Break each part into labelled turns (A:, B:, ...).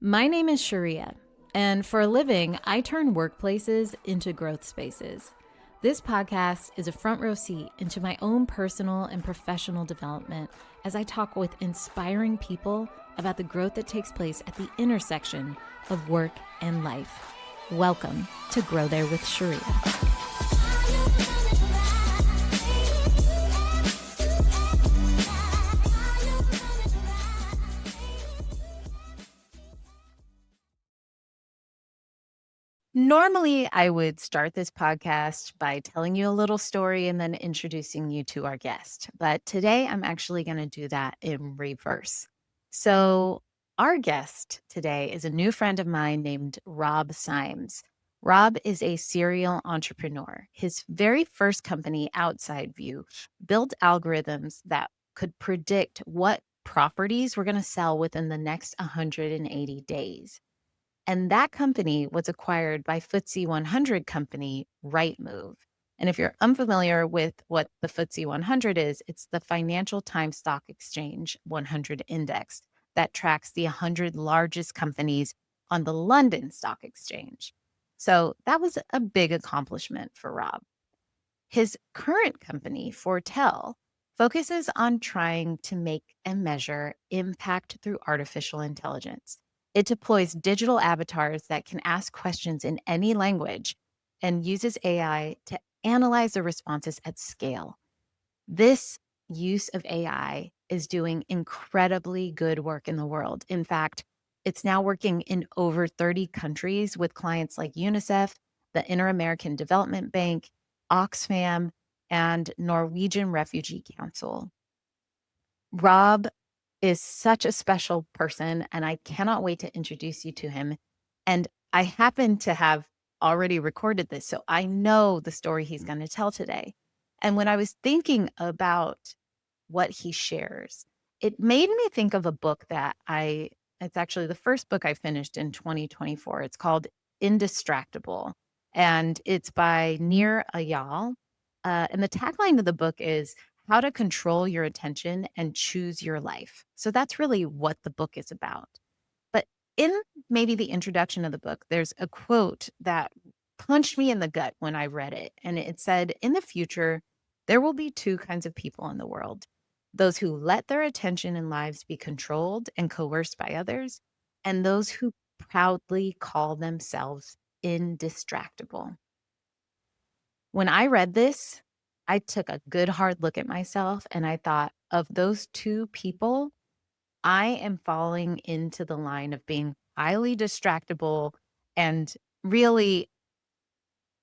A: My name is Cheria, and for a living, I turn workplaces into growth spaces. This podcast is a front row seat into my own personal and professional development as I talk with inspiring people about the growth that takes place at the intersection of work and life. Welcome to Grow There with Cheria. Normally, I would start this podcast by telling you a little story and then introducing you to our guest. But today, I'm actually going to do that in reverse. So, our guest today is a new friend of mine named Rob Symes. Rob is a serial entrepreneur. His very first company, Outside View, built algorithms that could predict what properties were going to sell within the next 180 days. And that company was acquired by FTSE 100 company Rightmove. And if you're unfamiliar with what the FTSE 100 is, it's the Financial Times Stock Exchange 100 Index that tracks the 100 largest companies on the London Stock Exchange. So that was a big accomplishment for Rob. His current company, Fortell, focuses on trying to make and measure impact through artificial intelligence. It deploys digital avatars that can ask questions in any language and uses AI to analyze the responses at scale. This use of AI is doing incredibly good work in the world. In fact, it's now working in over 30 countries with clients like UNICEF, the Inter-American Development Bank, Oxfam, and Norwegian Refugee Council. Rob is such a special person, and I cannot wait to introduce you to him. And I happen to have already recorded this, so I know the story he's going to tell today. And when I was thinking about what he shares, it made me think of a book it's actually the first book I finished in 2024. It's called Indistractable, and it's by Nir Ayal. And the tagline of the book is how to control your attention and choose your life. So that's really what the book is about. But in maybe the introduction of the book, there's a quote that punched me in the gut when I read it. And it said, in the future, there will be two kinds of people in the world: those who let their attention and lives be controlled and coerced by others, and those who proudly call themselves indistractable. When I read this, I took a good hard look at myself and I thought, of those two people, I am falling into the line of being highly distractible and really,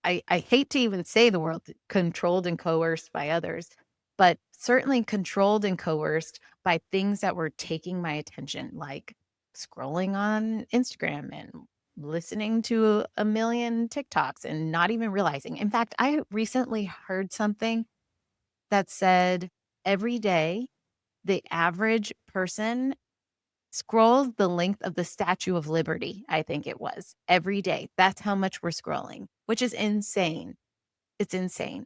A: I hate to even say the word controlled and coerced by others, but certainly controlled and coerced by things that were taking my attention, like scrolling on Instagram and listening to a million TikToks and not even realizing. In fact, I recently heard something that said every day, the average person scrolls the length of the Statue of Liberty, I think it was, every day. That's how much we're scrolling, which is insane. It's insane.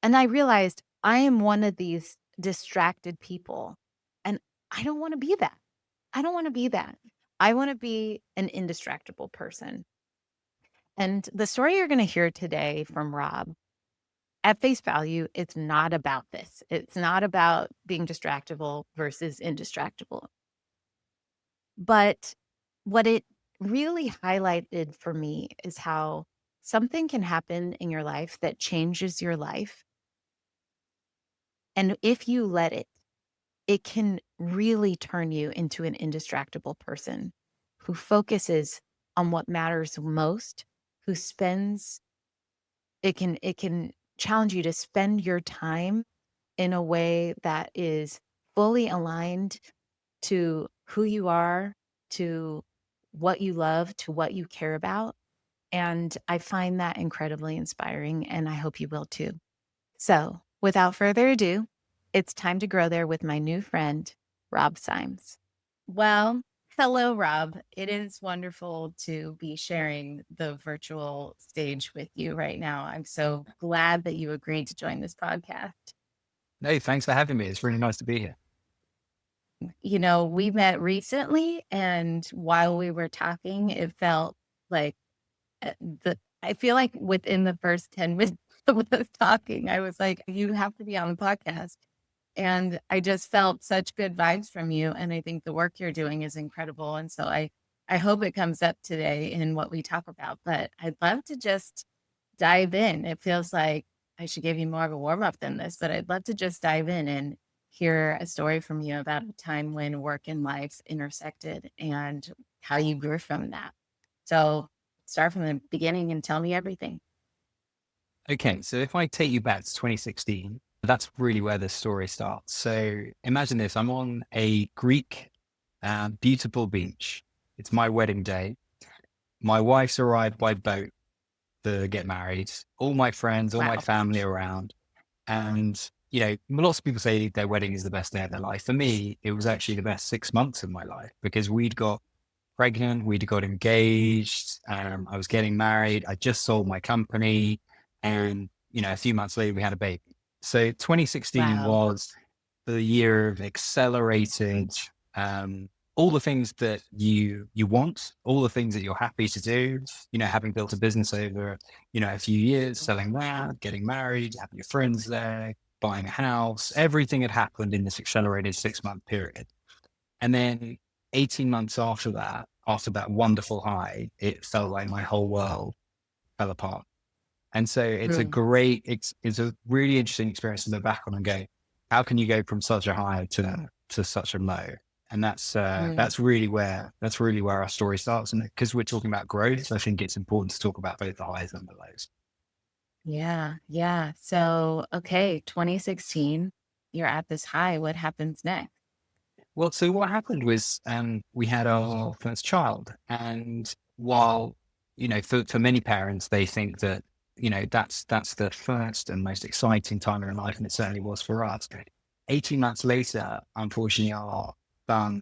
A: And I realized I am one of these distracted people, and I don't want to be that. I don't want to be that. I want to be an indistractable person. And the story you're going to hear today from Rob, at face value, it's not about this. It's not about being distractible versus indistractable. But what it really highlighted for me is how something can happen in your life that changes your life. And if you let it, it can really turn you into an indistractable person who focuses on what matters most, who spends, it can challenge you to spend your time in a way that is fully aligned to who you are, to what you love, to what you care about. And I find that incredibly inspiring, and I hope you will too. So without further ado, it's time to grow there with my new friend, Rob Symes. Well, hello, Rob. It is wonderful to be sharing the virtual stage with you right now. I'm so glad that you agreed to join this podcast.
B: Hey, thanks for having me. It's really nice to be here.
A: We met recently, and while we were talking, it felt like I feel like within the first 10 minutes of us talking, I was like, you have to be on the podcast. And I just felt such good vibes from you. And I think the work you're doing is incredible. And so I hope it comes up today in what we talk about. But I'd love to just dive in. It feels like I should give you more of a warm up than this, but I'd love to just dive in and hear a story from you about a time when work and life intersected and how you grew from that. So start from the beginning and tell me everything.
B: Okay, so if I take you back to 2016, that's really where the story starts. So imagine this, I'm on a Greek beautiful beach. It's my wedding day. My wife's arrived by boat to get married. All my friends, all my
A: Wow.
B: family around. And, lots of people say their wedding is the best day of their life. For me, it was actually the best 6 months of my life because we'd got pregnant, we'd got engaged, I was getting married, I just sold my company, and a few months later we had a baby. So 2016
A: Wow.
B: was the year of accelerated all the things that you want, all the things that you're happy to do, having built a business over, a few years, selling that, getting married, having your friends there, buying a house, everything had happened in this accelerated 6 month period. And then 18 months after that wonderful high, it felt like my whole world fell apart. And so
A: Mm.
B: it's a really interesting experience to look back on and go, how can you go from such a high to such a low? And
A: Mm.
B: that's really where our story starts. And because we're talking about growth, I think it's important to talk about both the highs and the lows.
A: Yeah. Yeah. So, okay, 2016, you're at this high. What happens next?
B: Well, so what happened was we had our first child. And while, for many parents, they think that, that's the first and most exciting time in their life. And it certainly was for us. 18 months later, unfortunately, our son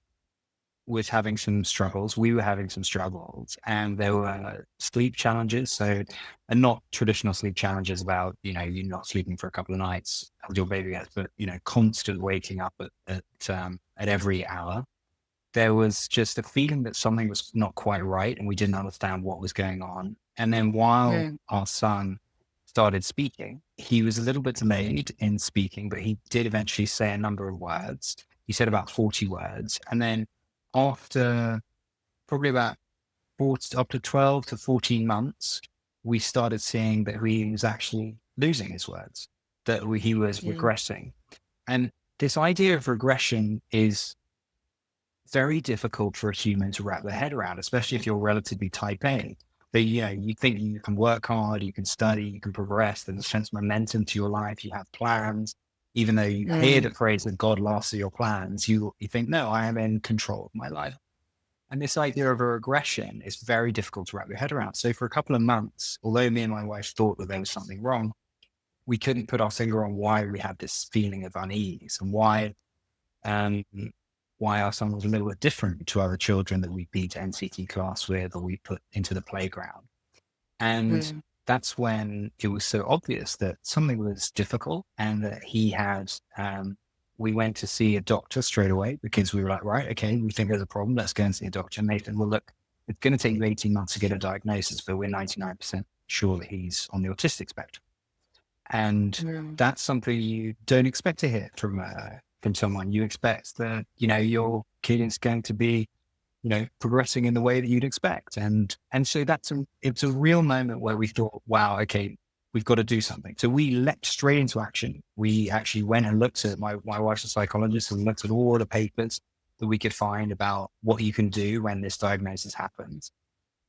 B: was having some struggles. We were having some struggles, and there were sleep challenges. So, and not traditional sleep challenges about, you're not sleeping for a couple of nights as your baby gets, but, constant waking up at every hour. There was just a feeling that something was not quite right, and we didn't understand what was going on. And then while
A: Mm.
B: our son started speaking, he was a little bit delayed in speaking, but he did eventually say a number of words. He said about 40 words. And then after probably about up to 12 to 14 months, we started seeing that he was actually losing his words, that he was
A: Mm.
B: regressing. And this idea of regression is very difficult for a human to wrap their head around, especially if you're relatively type A. That, you think you can work hard, you can study, you can progress, there's a sense of momentum to your life, you have plans. Even though you hear
A: Mm.
B: the phrase that God laughs at your plans, you think, no, I am in control of my life. And this idea of a regression is very difficult to wrap your head around. So for a couple of months, although me and my wife thought that there was something wrong, we couldn't put our finger on why we had this feeling of unease and um, why our son was a little bit different to other children that we beat NCT class with or we put into the playground. And
A: Mm.
B: that's when it was so obvious that something was difficult and that he had, we went to see a doctor straight away because we were like, right, okay, we think there's a problem. Let's go and see a doctor. And they said, well, look, it's going to take you 18 months to get a diagnosis, but we're 99% sure that he's on the autistic spectrum. And
A: Mm.
B: that's something you don't expect to hear from someone. You expect that, your kid is going to be, progressing in the way that you'd expect. And so it's a real moment where we thought, wow, okay, we've got to do something. So we leapt straight into action. We actually went and looked at my wife's a psychologist and looked at all the papers that we could find about what you can do when this diagnosis happens.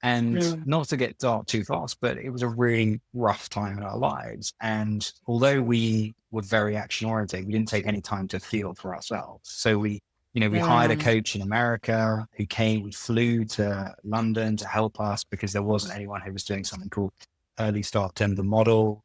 B: And
A: Mm.
B: not to get dark too fast, but it was a really rough time in our lives. And although we were very action oriented, we didn't take any time to feel for ourselves. So we hired a
A: Mm.
B: coach in America who came, we flew to London to help us because there wasn't anyone who was doing something called early start tender model,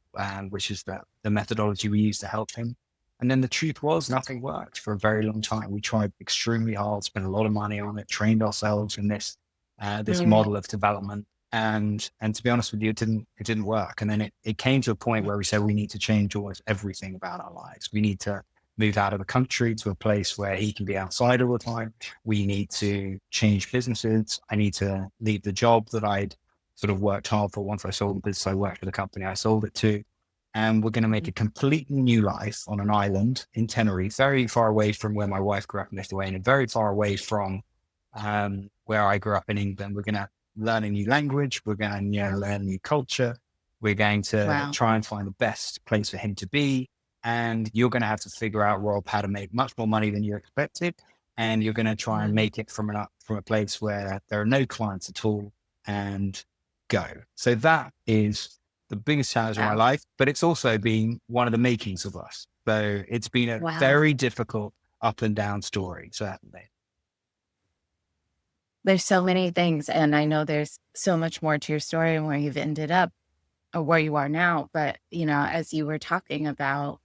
B: which is the methodology we use to help him. And then the truth was nothing worked for a very long time. We tried extremely hard, spent a lot of money on it, trained ourselves in this
A: Mm.
B: model of development. And to be honest with you, it didn't work. And then it came to a point where we said we need to change almost everything about our lives. We need to move out of the country to a place where he can be outside all the time. We need to change businesses. I need to leave the job that I'd sort of worked hard for. Once I sold the business, I worked for the company I sold it to. And we're going to make a completely new life on an island in Tenerife, very far away from where my wife grew up in Lithuania, very far away from where I grew up in England. We're going to learn a new language. We're going to learn a new culture. We're going to
A: Wow.
B: try and find the best place for him to be. And you're going to have to figure out, Rob, how to make much more money than you expected. And you're going to try and
A: Mhm.
B: make it from a place where there are no clients at all, and go. So that is the biggest challenge of my
A: Wow.
B: life, but it's also been one of the makings of us. So it's been a
A: Wow.
B: very difficult up and down story, certainly.
A: There's so many things, and I know there's so much more to your story and where you've ended up or where you are now. But, as you were talking about,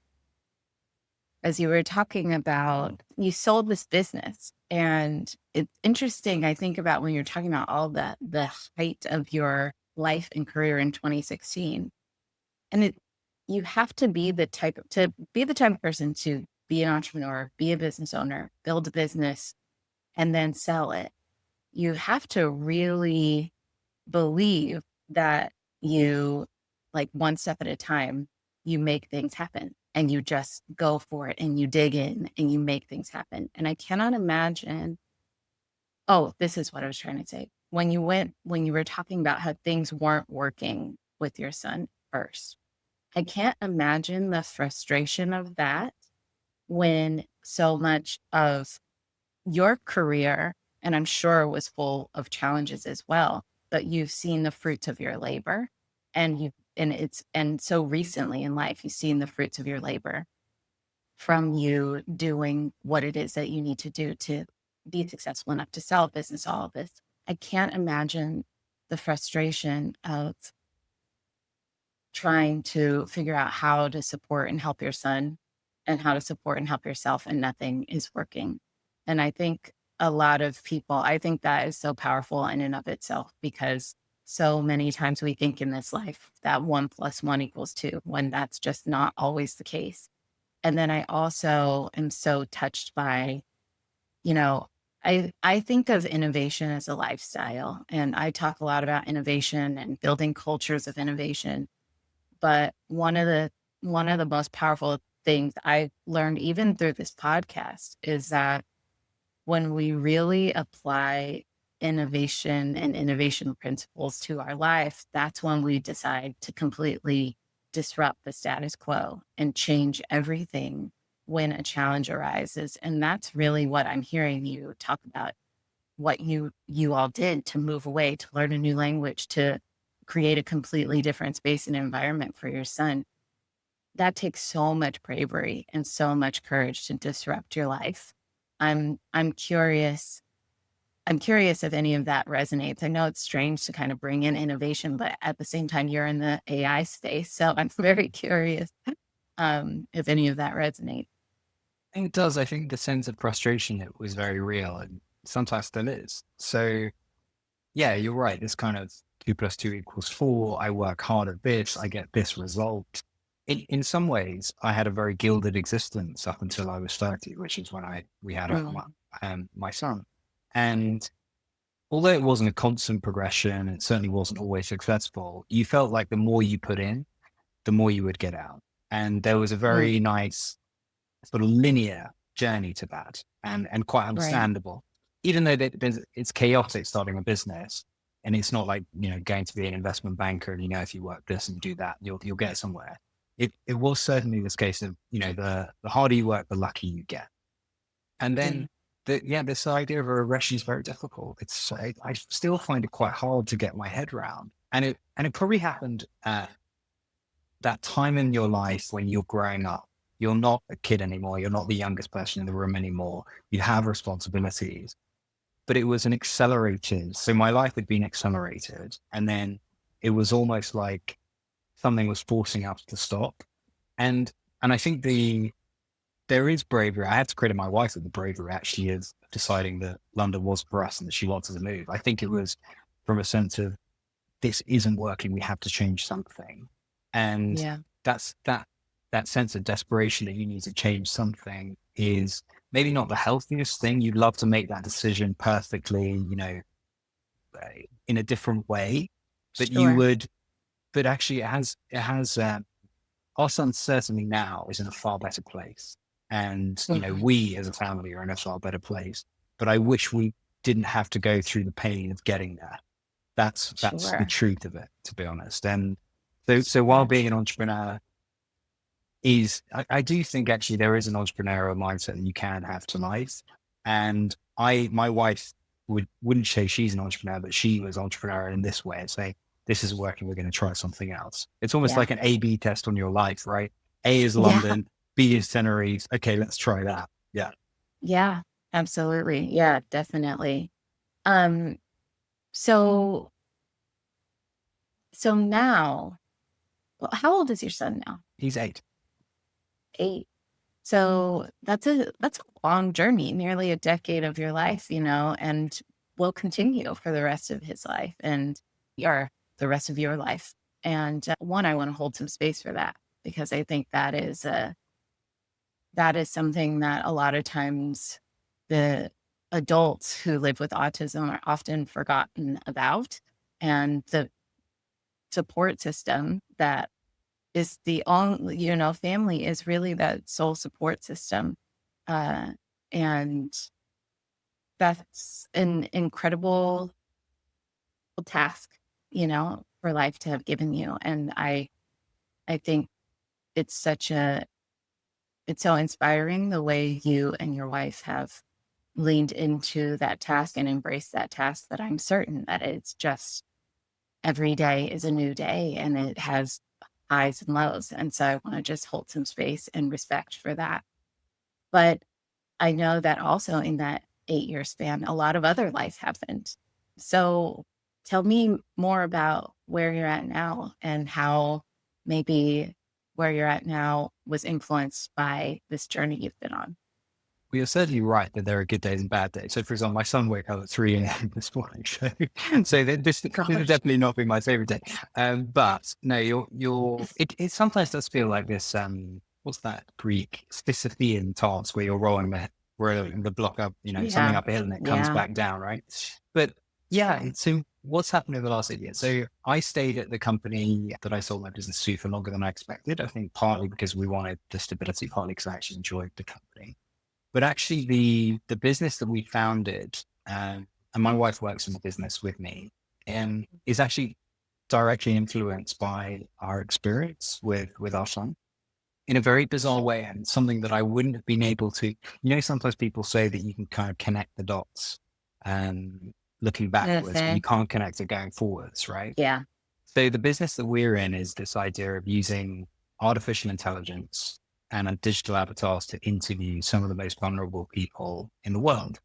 A: you sold this business. And it's interesting. I think about when you're talking about all the height of your life and career in 2016. And you have to be the type of person to be an entrepreneur, be a business owner, build a business, and then sell it. You have to really believe that you, like, one step at a time, you make things happen and you just go for it and you dig in and you make things happen. And I cannot imagine. Oh, this is what I was trying to say. When you were talking about how things weren't working with your son first, I can't imagine the frustration of that when so much of your career, and I'm sure was full of challenges as well, but you've seen the fruits of your labor, and so recently in life, you've seen the fruits of your labor from you doing what it is that you need to do to be successful enough to sell a business, all of this. I can't imagine the frustration of trying to figure out how to support and help your son and how to support and help yourself, and nothing is working. And I think I think that is so powerful in and of itself, because so many times we think in this life that 1 + 1 = 2, when that's just not always the case. And then I also am so touched by, you know, I think of innovation as a lifestyle, and I talk a lot about innovation and building cultures of innovation. But one of the most powerful things I learned even through this podcast is that when we really apply innovation and innovation principles to our life, that's when we decide to completely disrupt the status quo and change everything when a challenge arises. And that's really what I'm hearing you talk about, what you all did to move away, to learn a new language, to create a completely different space and environment for your son. That takes so much bravery and so much courage to disrupt your life. I'm curious. I'm curious if any of that resonates. I know it's strange to kind of bring in innovation, but at the same time, you're in the AI space. So I'm very curious if any of that resonates.
B: I think it does. I think the sense of frustration, it was very real, and sometimes still is. So yeah, you're right. It's kind of 2 + 2 = 4. I work hard at this. I get this result. In some ways, I had a very gilded existence up until I was 30, which is when we had
A: Mm.
B: my son. And although it wasn't a constant progression, it certainly wasn't always successful. You felt like the more you put in, the more you would get out. And there was a
A: Mm.
B: very nice sort of linear journey to that, and quite
A: Right.
B: understandable. Even though it's chaotic starting a business, and it's not like going to be an investment banker, and if you work this and do that, you'll get somewhere. It was certainly this case of the harder you work, the luckier you get. And then
A: Mm.
B: this idea of a regression is very difficult. I still find it quite hard to get my head around, and it probably happened at that time in your life when you're growing up. You're not a kid anymore. You're not the youngest person in the room anymore. You have responsibilities, but it was an accelerated. So my life had been accelerated. And then it was almost like something was forcing us to stop. And, and I think there is bravery. I had to credit my wife with the bravery actually is deciding that London was for us and that she wanted to move. I think it was from a sense of this isn't working. We have to change something. And
A: Yeah.
B: that's that. that sense of desperation that you need to change something is maybe not the healthiest thing. You'd love to make that decision perfectly, uh, in a different way, but you
A: Sure.
B: would, but actually it has, our son certainly now is in a far better place. And,
A: Mhm.
B: we as a family are in a far better place, but I wish we didn't have to go through the pain of getting there. That's the
A: Sure.
B: truth of it, to be honest. And so while
A: Yeah.
B: being an entrepreneur I do think actually there is an entrepreneurial mindset that you can have to life. And my wife wouldn't say she's an entrepreneur, but she was entrepreneurial in this way and say, this isn't working, we're going to try something else. It's almost
A: Yeah.
B: like an A/B test on your life, right? A is
A: Yeah.
B: London, B is Tenerife. Okay, let's try that. Yeah.
A: Yeah. Absolutely. Yeah, definitely. Um, so so now, well, how old is your son now?
B: He's 8.
A: 8. So that's a long journey, nearly a decade of your life, and will continue for the rest of his life and your the rest of your life. And one, I want to hold some space for that because I think that is something that a lot of times the adults who live with autism are often forgotten about, and the support system that is the only, family is really that sole support system. Uh, and that's an incredible task, for life to have given you. And I think it's it's so inspiring the way you and your wife have leaned into that task and embraced that task, that I'm certain that it's just every day is a new day and it has highs and lows. And so I want to just hold some space and respect for that. But I know that also in that 8-year span, a lot of other life happened. So tell me more about where you're at now and how maybe where you're at now was influenced by this journey you've been on.
B: Well, you're certainly right that there are good days and bad days. So, for example, my son woke up at 3 a.m. this morning. This has
A: Gosh.
B: definitely not been my favorite day. But no, it sometimes does feel like this, what's that Greek Sisyphean task where you're rolling the block up, something
A: Yeah.
B: up a hill and it comes
A: Yeah.
B: back down, right? But yeah, so what's happened in the last 8 years? So I stayed at the company that I sold my business to for longer than I expected. I think partly because we wanted the stability, partly because I actually enjoyed the company. But actually, the business that we founded, and my wife works in the business with me, is actually directly influenced by our experience with our son in a very bizarre way, and something that I wouldn't have been able to. Sometimes people say that you can kind of connect the dots, looking backwards, but you
A: Mhm.
B: can't connect it going forwards, right?
A: Yeah.
B: So the business that we're in is this idea of using artificial intelligence and digital avatars to interview some of the most vulnerable people in the world.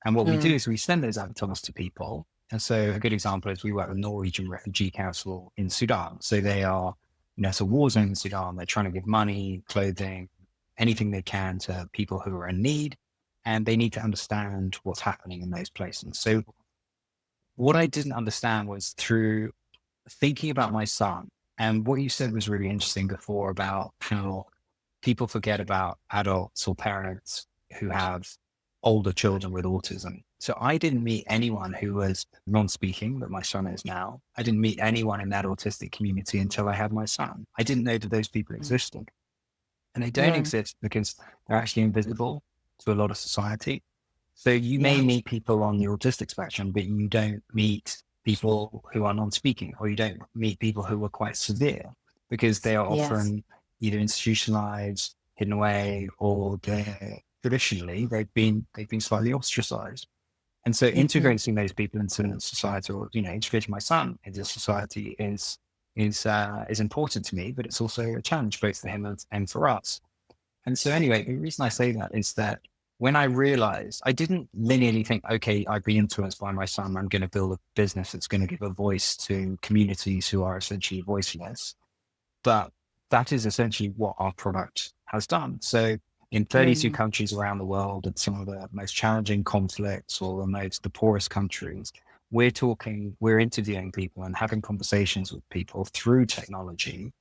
B: And what we do
A: Mm.
B: is we send those avatars to people. And so a good example is we work with Norwegian Refugee Council in Sudan. So they are, it's a war zone in Sudan. They're trying to give money, clothing, anything they can to people who are in need. And they need to understand what's happening in those places. So what I didn't understand was through thinking about my son, and what you said was really interesting before about how people forget about adults or parents who have older children with autism. So I didn't meet anyone who was non-speaking, that my son is now. I didn't meet anyone in that autistic community until I had my son. I didn't know that those people
A: Mm.
B: existed. And they don't
A: Mm.
B: exist because they're actually invisible to a lot of society. So you may
A: Yeah.
B: meet people on the autistic spectrum, but you don't meet people who are non-speaking, or you don't meet people who are quite severe because they are
A: Yes.
B: often either institutionalized, hidden away, or traditionally they've been slightly ostracized. And so
A: Mhm.
B: integrating those people into society, or integrating my son into society is important to me, but it's also a challenge both for him and for us. And so anyway, the reason I say that is that when I realized, I didn't linearly think, okay, I've been influenced by my son. I'm going to build a business that's going to give a voice to communities who are essentially voiceless. But that is essentially what our product has done. So in 32
A: Mm.
B: countries around the world, and some of the most challenging conflicts, or the poorest countries, we're interviewing people and having conversations with people through technology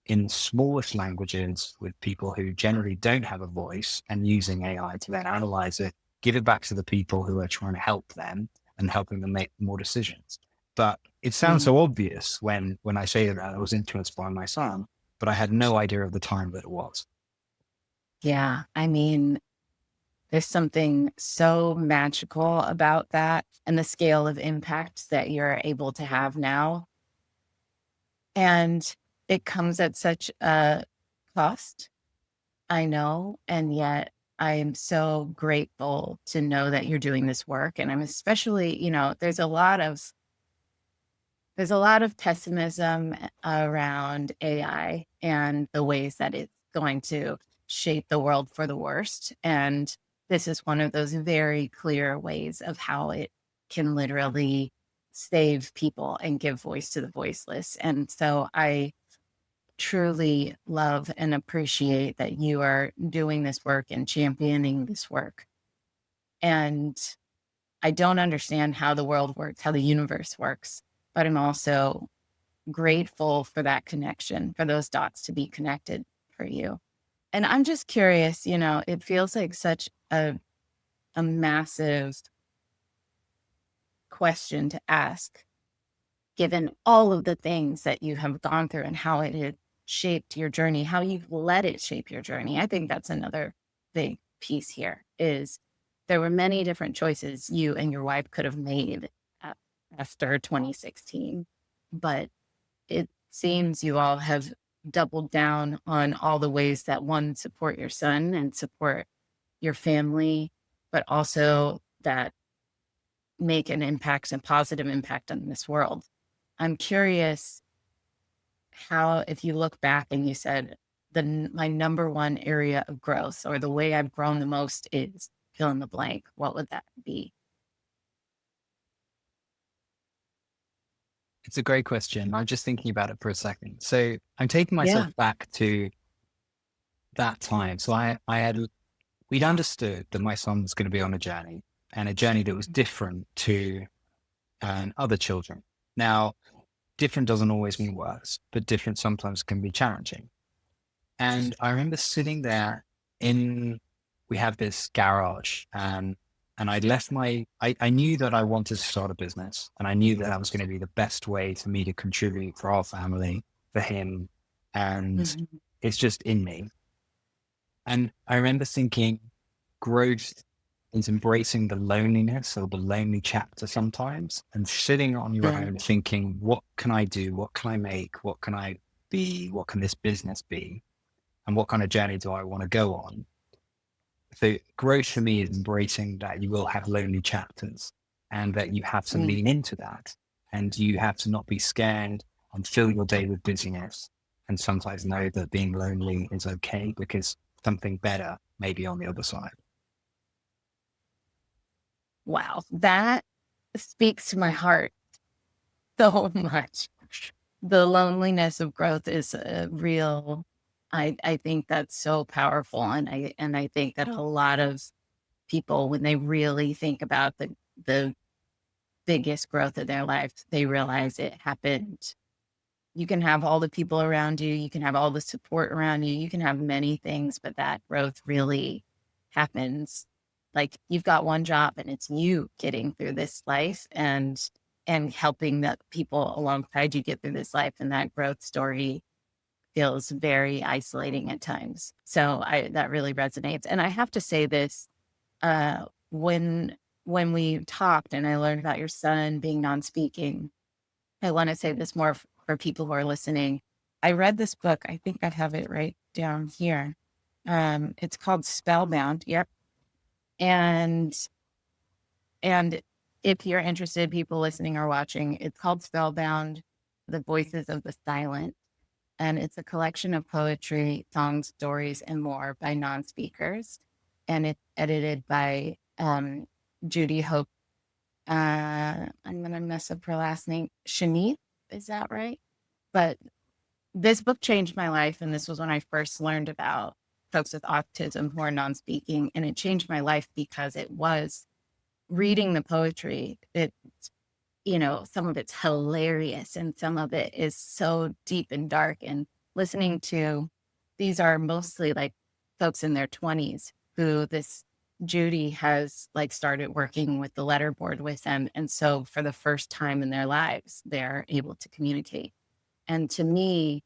B: in smallest languages with people who generally don't have a voice and using AI to then analyze it, give it back to the people who are trying to help them and helping them make more decisions. But it sounds
A: Mm.
B: so obvious when I say that I was influenced by my son, but I had no idea of the time that it was.
A: Yeah. I mean, there's something so magical about that and the scale of impact that you're able to have now. And it comes at such a cost, I know. And yet I am so grateful to know that you're doing this work. And I'm especially, there's a lot of pessimism around AI and the ways that it's going to shape the world for the worst. And this is one of those very clear ways of how it can literally save people and give voice to the voiceless. And so I truly love and appreciate that you are doing this work and championing this work. And I don't understand how the world works, how the universe works, but I'm also grateful for that connection, for those dots to be connected for you. And I'm just curious, it feels like such a massive question to ask, given all of the things that you have gone through and how it had shaped your journey, how you've let it shape your journey. I think that's another big piece here is there were many different choices you and your wife could have made a- after 2016, but it seems you all have doubled down on all the ways that one, support your son and support your family, but also that make an impact and positive impact on this world. I'm curious how, if you look back and you said my number one area of growth or the way I've grown the most is fill in the blank, what would that be?
B: It's a great question. I'm just thinking about it for a second. So I'm taking myself
A: Yeah.
B: back to that time. So we'd understood that my son was going to be on a journey and a journey that was different to other children. Now, different doesn't always mean worse, but different sometimes can be challenging. And I remember sitting there we have this garage, and I'd left I knew that I wanted to start a business and I knew that that was going to be the best way for me to contribute for our family, for him. And
A: Mhm.
B: it's just in me. And I remember thinking growth is embracing the loneliness or the lonely chapter sometimes and sitting on your
A: Mm.
B: own thinking, what can I do? What can I make? What can I be? What can this business be? And what kind of journey do I want to go on? So growth for me is embracing that you will have lonely chapters and that you have to
A: Mm.
B: lean into that and you have to not be scared and fill your day with busyness and sometimes know that being lonely is okay because something better may be on the other side.
A: Wow, that speaks to my heart so much. The loneliness of growth is a real, I think that's so powerful. And I think that a lot of people, when they really think about the biggest growth of their life, they realize it happened. You can have all the people around you, you can have all the support around you, you can have many things, but that growth really happens. Like you've got one job and it's you getting through this life and helping the people alongside you get through this life. And that growth story feels very isolating at times. So that really resonates. And I have to say this, uh, when when we talked and I learned about your son being non-speaking, I want to say this more for people who are listening. I read this book. I think I have it right down here. It's called Spellbound. Yep. And and if you're interested, people listening or watching, it's called Spellbound: The Voices of the Silent. And it's a collection of poetry, songs, stories, and more by non-speakers. And it's edited by Judy Hope. I'm gonna mess up her last name. Shanice, is that right? But this book changed my life, and this was when I first learned about folks with autism who are non-speaking, and it changed my life because it was reading the poetry. Some of it's hilarious, and some of it is so deep and dark, and listening to, these are mostly like folks in their 20s who this Judy has like started working with the letterboard with them. And so for the first time in their lives, they're able to communicate. And to me,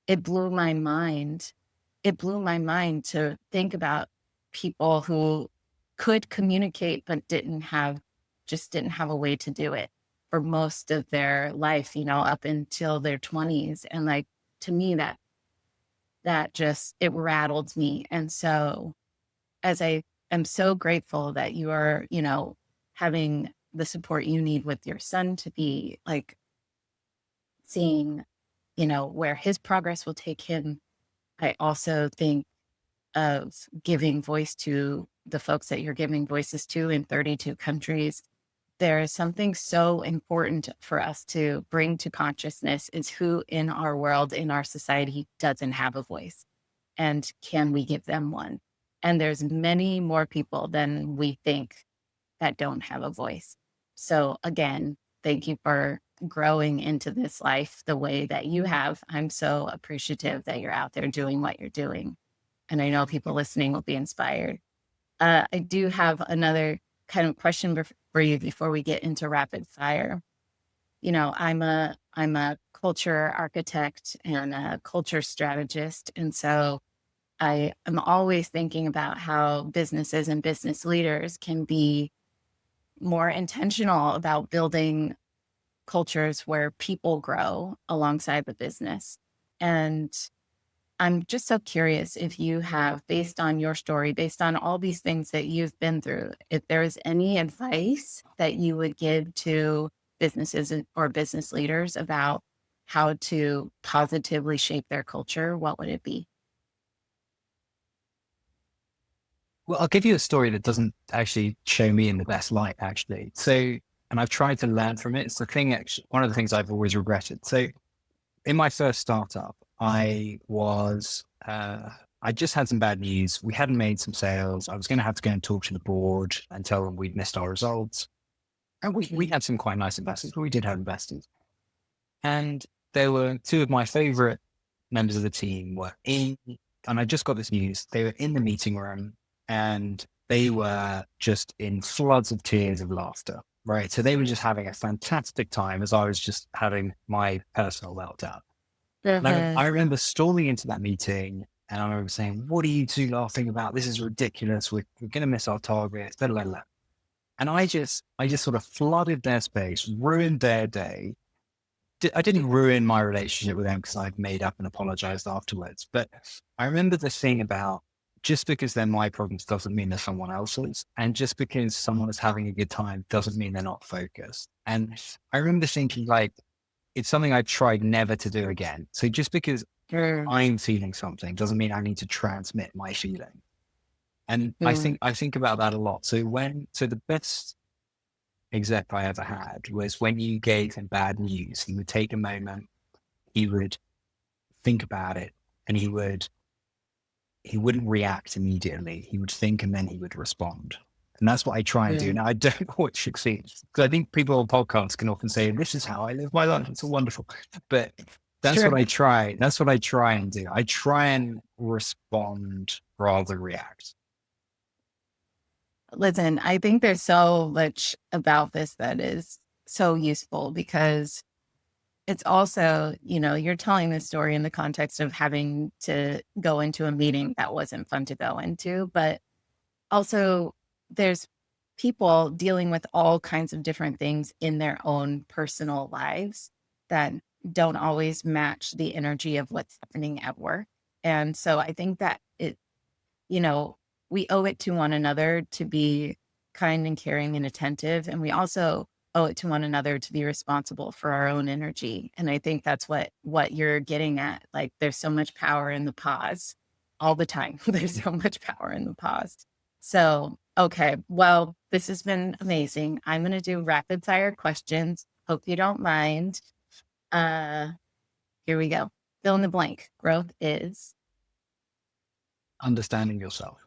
A: it blew my mind. It blew my mind to think about people who could communicate, but didn't have a way to do it for most of their life, up until their 20s. And like, to me, that just, it rattled me. And so as I am so grateful that you are, having the support you need with your son to be like seeing, where his progress will take him. I also think of giving voice to the folks that you're giving voices to in 32 countries. There is something so important for us to bring to consciousness is who in our world, in our society doesn't have a voice, and can we give them one? And there's many more people than we think that don't have a voice. So again, thank you for growing into this life the way that you have. I'm so appreciative that you're out there doing what you're doing. And I know people listening will be inspired. I do have another kind of question for you before we get into rapid fire. I'm a culture architect and a culture strategist, and so I am always thinking about how businesses and business leaders can be more intentional about building cultures where people grow alongside the business. And I'm just so curious if you have, based on your story, based on all these things that you've been through, if there is any advice that you would give to businesses or business leaders about how to positively shape their culture, what would it be?
B: Well, I'll give you a story that doesn't actually show me in the best light, actually. So, and I've tried to learn from it. It's the thing, actually, one of the things I've always regretted. So, in my first startup, I just had some bad news. We hadn't made some sales. I was going to have to go and talk to the board and tell them we'd missed our results. And we had some quite nice investors, but we did have investors. And there were two of my favorite members of the team were in, and I just got this news. They were in the meeting room and they were just in floods of tears of laughter, right? So they were just having a fantastic time as I was just having my personal meltdown. And I
A: Mhm.
B: remember storming into that meeting and I remember saying, "What are you two laughing about? This is ridiculous. We're going to miss our targets, blah, blah, blah." And I just sort of flooded their space, ruined their day. I didn't ruin my relationship with them because I'd made up and apologized afterwards. But I remember the thing about just because they're my problems doesn't mean they're someone else's. And just because someone is having a good time doesn't mean they're not focused. And I remember thinking like, it's something I tried never to do again. So just because
A: Mm,
B: I'm feeling something doesn't mean I need to transmit my feeling. And I
A: mm,
B: think I think about that a lot. So the best exec I ever had was when you gave him bad news, he would take a moment, he would think about it, and he wouldn't react immediately. He would think and then he would respond. And that's what I try and do.
A: mm.
B: Now I don't always succeed because I think people on podcasts can often say, "This is how I live my life. It's all wonderful." But that's what
A: Sure.
B: I try. That's what I try and do. I try and respond rather than react.
A: Listen, I think there's so much about this that is so useful because it's also, you're telling this story in the context of having to go into a meeting that wasn't fun to go into, but also there's people dealing with all kinds of different things in their own personal lives that don't always match the energy of what's happening at work. And so I think that you know, we owe it to one another to be kind and caring and attentive. And we also owe it to one another to be responsible for our own energy. And I think that's what you're getting at. Like there's so much power in the pause all the time. There's so much power in the pause. So, okay. Well, this has been amazing. I'm going to do rapid fire questions. Hope you don't mind. Uh, Here we go. Fill in the blank. Growth is.
B: Understanding yourself.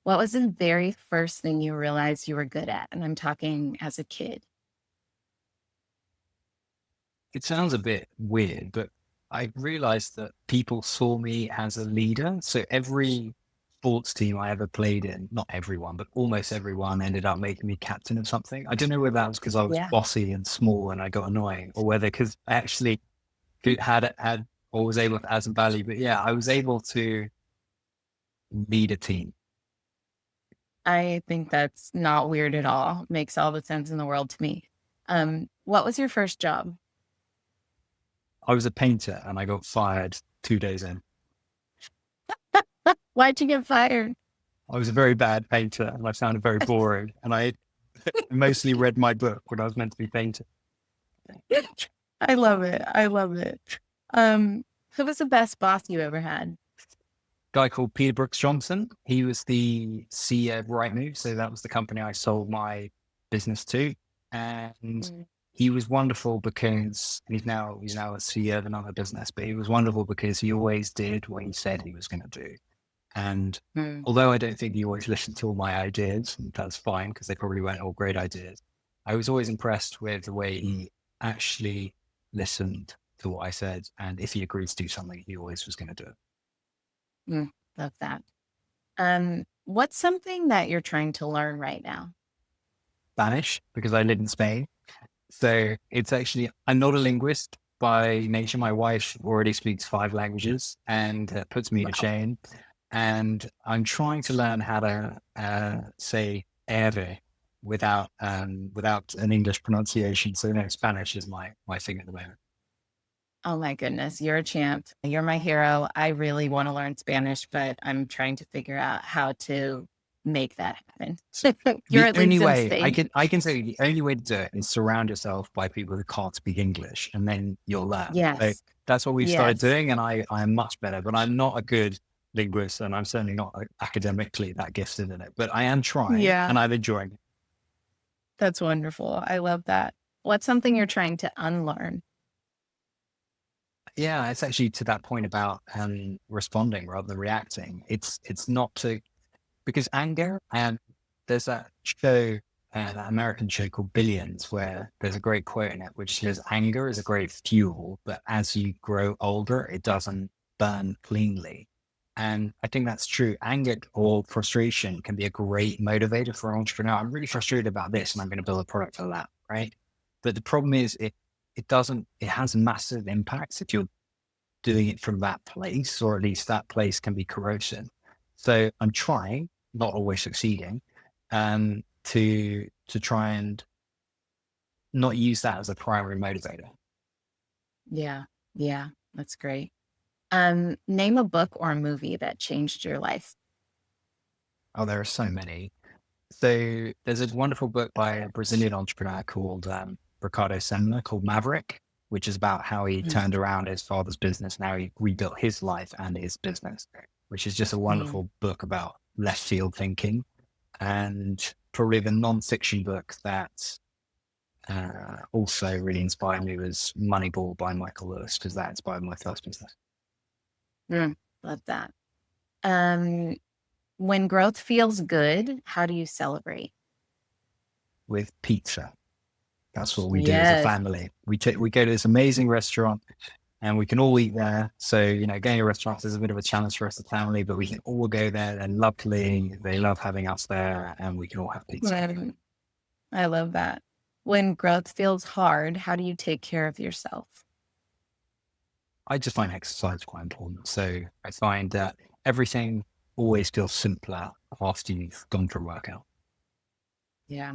A: What was the very first thing you realized you were good at? And I'm talking as a kid.
B: it sounds a bit weird, but I realized that people saw me as a leader. So every sports team I ever played in, not everyone, but almost everyone ended up making me captain of something. I don't know whether that was because I was
A: Yeah.
B: bossy and small and I got annoying, or whether because I actually had or was able to add some value. But yeah, I was able to lead a team.
A: I think that's not weird at all. Makes all the sense in the world to me. What was your first job?
B: I was a painter and I got fired 2 days in.
A: Why'd you get fired?
B: I was a very bad painter and I found it very boring. And I mostly read my book when I was meant to be painting.
A: I love it. I love it. Who was the best boss you ever had?
B: Guy called Peter Brooks Johnson. He was the CEO of Rightmove. So that was the company I sold my business to. And
A: Mm,
B: he was wonderful because he's now a CEO of another business, but he was wonderful because he always did what he said he was going to do. And
A: mm,
B: although I don't think he always listened to all my ideas, and that's fine because they probably weren't all great ideas, I was always impressed with the way he actually listened to what I said. And if he agreed to do something, he always was going to do it.
A: mm. Love that. What's something that you're trying to learn right now?
B: Spanish because I live in Spain. So it's actually, I'm not a linguist by nature. My wife already speaks 5 languages and puts me to
A: Wow.
B: shame. And I'm trying to learn how to say ere without an English pronunciation. So no, Spanish is my thing at the moment.
A: Oh my goodness, you're a champ. You're my hero. I really want to learn Spanish, but I'm trying to figure out how to make that happen. You're
B: The
A: at
B: only
A: least in
B: way
A: Spain.
B: I can say the only way to do it is surround yourself by people who can't speak English, and then you'll learn. So
A: Yes.
B: that's what we've started
A: Yes.
B: doing, and I am much better. But I'm not a good linguist, and I'm certainly not academically that gifted in it. But I am trying,
A: Yeah.
B: and I'm enjoying it.
A: That's wonderful. I love that. What's something you're trying to unlearn?
B: Yeah, it's actually to that point about responding rather than reacting. It's not to because anger and there's that show, that American show called Billions, where there's a great quote in it which says, "Anger is a great fuel, but as you grow older, it doesn't burn cleanly." And I think that's true. Anger or frustration can be a great motivator for an entrepreneur. I'm really frustrated about this, and I'm going to build a product for that, right? But the problem is, it has massive impacts if you're doing it from that place, or at least that place can be corrosive. So I'm trying, not always succeeding, to try and not use that as a primary motivator.
A: Yeah. Yeah. That's great. Name a book or a movie that changed your life.
B: Oh, there are so many. So there's a wonderful book by a Brazilian entrepreneur called Ricardo Semler called Maverick, which is about how he
A: Mm,
B: turned around his father's business. Now he rebuilt his life and his business, which is just a
A: mm,
B: wonderful book about left field thinking. And probably the non-fiction book that also really inspired me was Moneyball by Michael Lewis, because that inspired my first business.
A: mm. Love that. Um, when growth feels good, how do you celebrate?
B: With pizza. That's what we do as a
A: Yes.
B: family. We go to this amazing restaurant and we can all eat there. So, going to restaurants is a bit of a challenge for us as a family, but we can all go there, and luckily they love having us there, and we can all have pizza.
A: Mm, I love that. When growth feels hard, how do you take care of yourself?
B: I just find exercise quite important. So I find that everything always feels simpler after you've gone for a workout.
A: Yeah.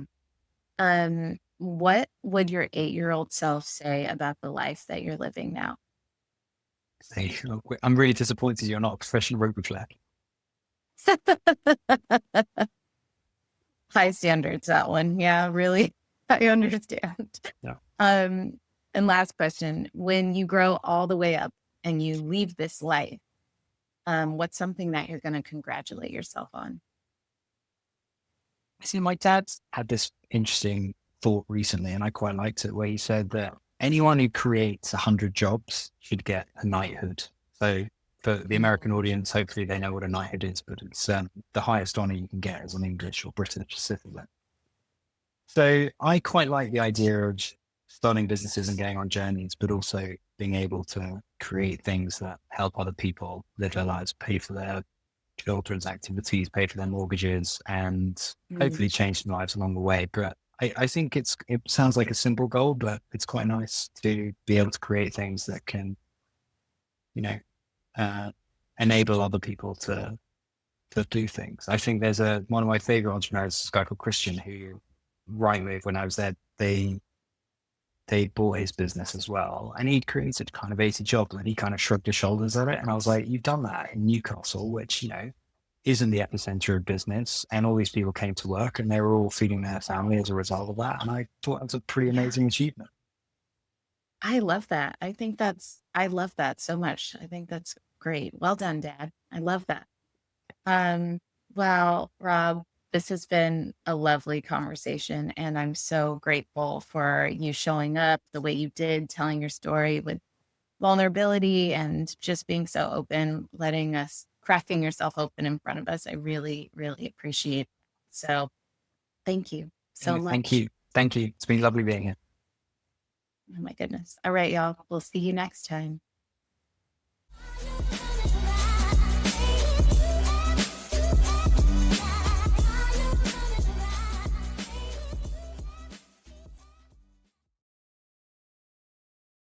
A: What would your 8-year-old self say about the life that you're living now?
B: Say, "Look, I'm really disappointed you're not a professional rugby player."
A: High standards, that one. Yeah, really. I understand.
B: Yeah.
A: Um, and last question, when you grow all the way up and you leave this life, what's something that you're going to congratulate yourself on?
B: See, my dad had this interesting thought recently, and I quite liked it, where he said that anyone who creates 100 jobs should get a knighthood. So for the American audience, hopefully they know what a knighthood is, but it's the highest honor you can get as an English or British citizen. So I quite like the idea of starting businesses and going on journeys, but also being able to create things that help other people live their lives, pay for their children's activities, pay for their mortgages, and
A: Mm.
B: hopefully change their lives along the way. But I think it sounds like a simple goal, but it's quite nice to be able to create things that can, you know, uh, enable other people to do things. I think there's one of my favorite entrepreneurs, a guy called Christian, who right with when I was there, they bought his business as well. And he created kind of 80 jobs and he kind of shrugged his shoulders at it. And I was like, you've done that in Newcastle, which, isn't the epicenter of business. And all these people came to work and they were all feeding their family as a result of that. And I thought that was a pretty
A: Yeah.
B: amazing achievement.
A: I love that. I love that so much. I think that's great. Well done, Dad. I love that. Um, well, Rob, this has been a lovely conversation, and I'm so grateful for you showing up the way you did, telling your story with vulnerability and just being so open, letting us cracking yourself open in front of us. I really, really appreciate it. So thank you so
B: Thank
A: much.
B: you. Thank you. It's been lovely being here.
A: Oh my goodness. All right, y'all. We'll see you next time.